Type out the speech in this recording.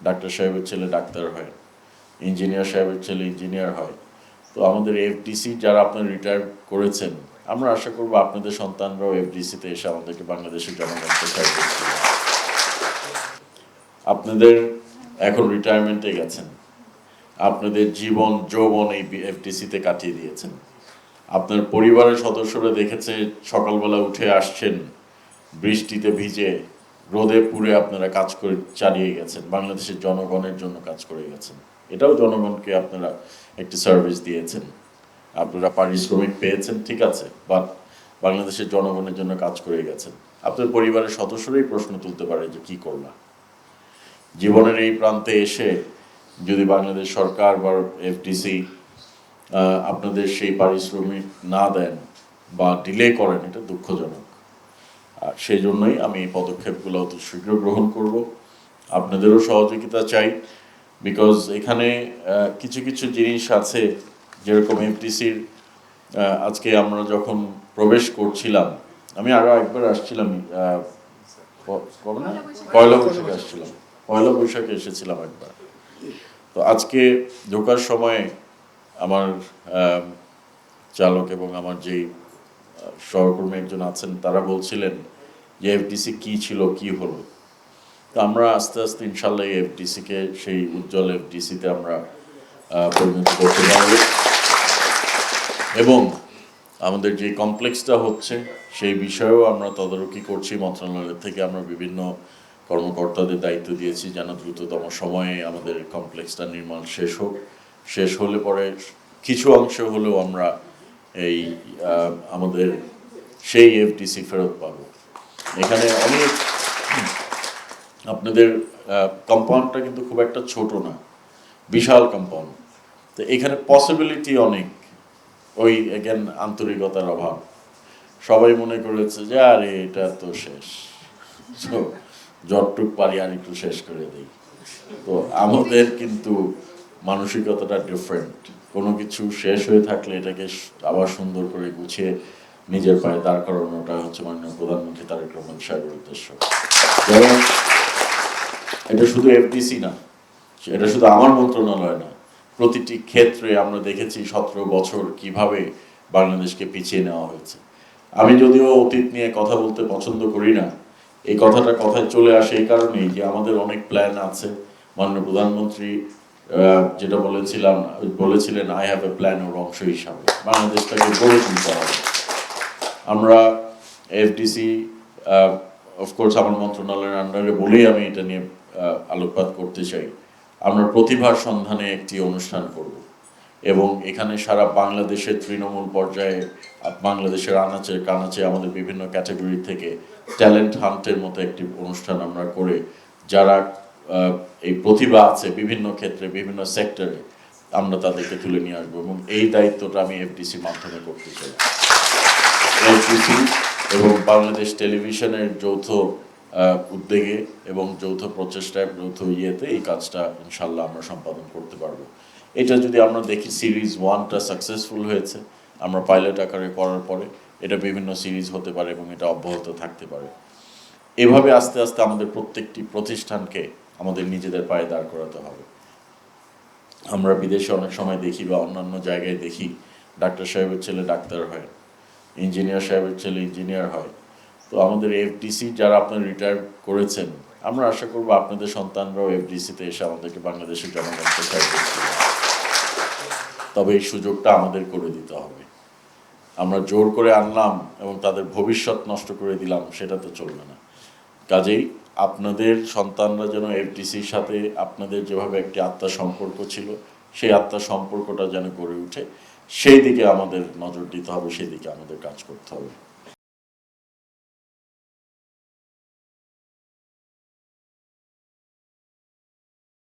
Doctor সাহেবের ছেলে doctor হয়, ইঞ্জিনিয়ার সাহেবের ছেলে ইঞ্জিনিয়ার হয়। তো আমাদের এফডিসি যারা আপনারা রিটায়ার করেছেন, আমরা আশা করবো আপনাদের সন্তানরাও এফডিসিতে এসে আমাদেরকে বাংলাদেশের জনগণকে সার্ভিস দিবে। আপনাদের এখন রিটায়ারমেন্টে গেছেন, আপনাদের জীবন যৌবন এই এফডিসিতে কাটিয়ে দিয়েছেন। আপনার পরিবারের সদস্যরা দেখেছে সকালবেলা উঠে আসছেন, বৃষ্টিতে ভিজে রোদে পুড়ে আপনারা কাজ করে চালিয়ে গেছেন, বাংলাদেশের জনগণের জন্য কাজ করে গেছেন। এটাও জনগণকে আপনারা একটি সার্ভিস দিয়েছেন। আপনারা পারিশ্রমিক পেয়েছেন, ঠিক আছে, বাট বাংলাদেশের জনগণের জন্য কাজ করে গেছেন। আপনার পরিবারের সদস্যরাই প্রশ্ন তুলতে পারে যে কি করলাম। জীবনের এই প্রান্তে এসে যদি বাংলাদেশ সরকার বা এফডিসি আপনাদের সেই পারিশ্রমিক না দেন বা ডিলে করেন, এটা দুঃখজনক। আর সেই জন্যই আমি এই পদক্ষেপগুলো অত শীঘ্র গ্রহণ করব। আপনাদেরও সহযোগিতা চাই, বিকজ এখানে কিছু কিছু জিনিস আছে, যেরকম এফডিসির আজকে আমরা যখন প্রবেশ করছিলাম, আমি আরও একবার আসছিলাম, পয়লা বৈশাখে আসছিলাম, পয়লা বৈশাখে এসেছিলাম একবার। তো আজকে ঢোকার সময় আমার চালক এবং আমার যেই সহকর্মী একজন আছেন, তারা বলছিলেন যে এফডিসি কি ছিল, কি হলো। তো আমরা আস্তে আস্তে ইনশাল্লাহ এই এফডিসিকে সেই উজ্জ্বল এফডিসিতে আমরা পরিণত করতে পারব। এবং আমাদের যে কমপ্লেক্সটা হচ্ছে সেই বিষয়েও আমরা তদারকি করছি। মন্ত্রণালয় থেকে আমরা বিভিন্ন কর্মকর্তাদের দায়িত্ব দিয়েছি যেন দ্রুততম সময়ে আমাদের কমপ্লেক্সটা নির্মাণ শেষ হোক। শেষ হলে পরে কিছু অংশ হলেও আমরা এই আমাদের সেই এফডিসি ফেরত পাব। এখানে অনেক আপনাদের কম্পাউন্ডটা কিন্তু খুব একটা ছোট না, বিশাল কম্পাউন্ড। তো এখানে পসিবিলিটি অনেক। ওই এগেন আন্তরিকতার অভাব, সবাই মনে করেছে যে আরে এটা তো শেষ, যতটুক পারি আর একটু শেষ করে দিই। তো আমাদের কিন্তু মানসিকতাটা ডিফারেন্ট। কোনো কিছু শেষ হয়ে থাকলে এটাকে আবার সুন্দর করে গুছিয়ে নিজের পায়ে দাঁড় করানোটা হচ্ছে মাননীয় প্রধানমন্ত্রী তারেক রহমান সাহেবের উদ্দেশ্য। যেমন এটা শুধু এফডিসি না, এটা শুধু আমার মন্ত্রণালয় না, প্রতিটি ক্ষেত্রে আমরা দেখেছি 17 বছর কিভাবে বাংলাদেশকে পিছিয়ে নেওয়া হয়েছে। আমি যদিও অতীত নিয়ে কথা বলতে পছন্দ করি না, এই কথাটা কথায় চলে আসে এই কারণেই যে আমাদের অনেক প্ল্যান আছে। মাননীয় প্রধানমন্ত্রী যেটা বলেছিলেন আই হ্যাভ এ প্ল্যান, ওর অংশ হিসাবে বাংলাদেশটাকে গড়ে তুলতে হবে। আমরা এফডিসি অফকোর্স আমার মন্ত্রণালয়ের আন্ডারে বলেই আমি এটা নিয়ে আলোকপাত করতে চাই। আমরা প্রতিভার সন্ধানে একটি অনুষ্ঠান করব এবং এখানে সারা বাংলাদেশের তৃণমূল পর্যায়ে, বাংলাদেশের আনাচে কানাচে আমাদের বিভিন্ন ক্যাটাগরি থেকে ট্যালেন্ট হান্টের মতো একটি অনুষ্ঠান আমরা করে যারা এই প্রতিভা আছে বিভিন্ন ক্ষেত্রে বিভিন্ন সেক্টরে, আমরা তাদেরকে তুলে নিয়ে আসবো। এবং এই দায়িত্বটা আমি এফডিসির মাধ্যমে করতে চাই। এফডিসি এবং বাংলাদেশ টেলিভিশনের যৌথ উদ্যোগে এবং যৌথ প্রচেষ্টায়, যৌথ ইয়েতে এই কাজটা ইনশাল্লাহ আমরা সম্পাদন করতে পারবো। এটা যদি আমরা দেখি সিরিজ 1টা সাকসেসফুল হয়েছে, আমরা পাইলট আকারে করার পরে এটা বিভিন্ন সিরিজ হতে পারে এবং এটা অব্যাহত থাকতে পারে। এভাবে আস্তে আস্তে আমাদের প্রত্যেকটি প্রতিষ্ঠানকে আমাদের নিজেদের পায়ে দাঁড় করাতে হবে। আমরা বিদেশে অনেক সময় দেখি বা অন্যান্য জায়গায় দেখি ডাক্তার সাহেবের ছেলে ডাক্তার হয়, ইঞ্জিনিয়ার সাহেবের ছেলে ইঞ্জিনিয়ার হয়। তো আমাদের এফডিসি যারা আপনারা রিটায়ার করেছেন, আমরা আশা করবো আপনাদের সন্তানরাও এফডিসিতে এসে আমাদেরকে বাংলাদেশের জনগণকে সার্ভিস দিবে। তবে এই সুযোগটা আমাদের করে দিতে হবে। আমরা জোর করে আনলাম এবং তাদের ভবিষ্যৎ নষ্ট করে দিলাম, সেটা তো চলবে না। কাজেই আপনাদের সন্তানরা যেন এফডিসির সাথে আপনাদের যেভাবে একটি আত্মার সম্পর্ক ছিল, সেই আত্মার সম্পর্কটা যেন গড়ে ওঠে, সেই দিকে আমাদের নজর দিতে হবে, সেই দিকে আমাদের কাজ করতে হবে।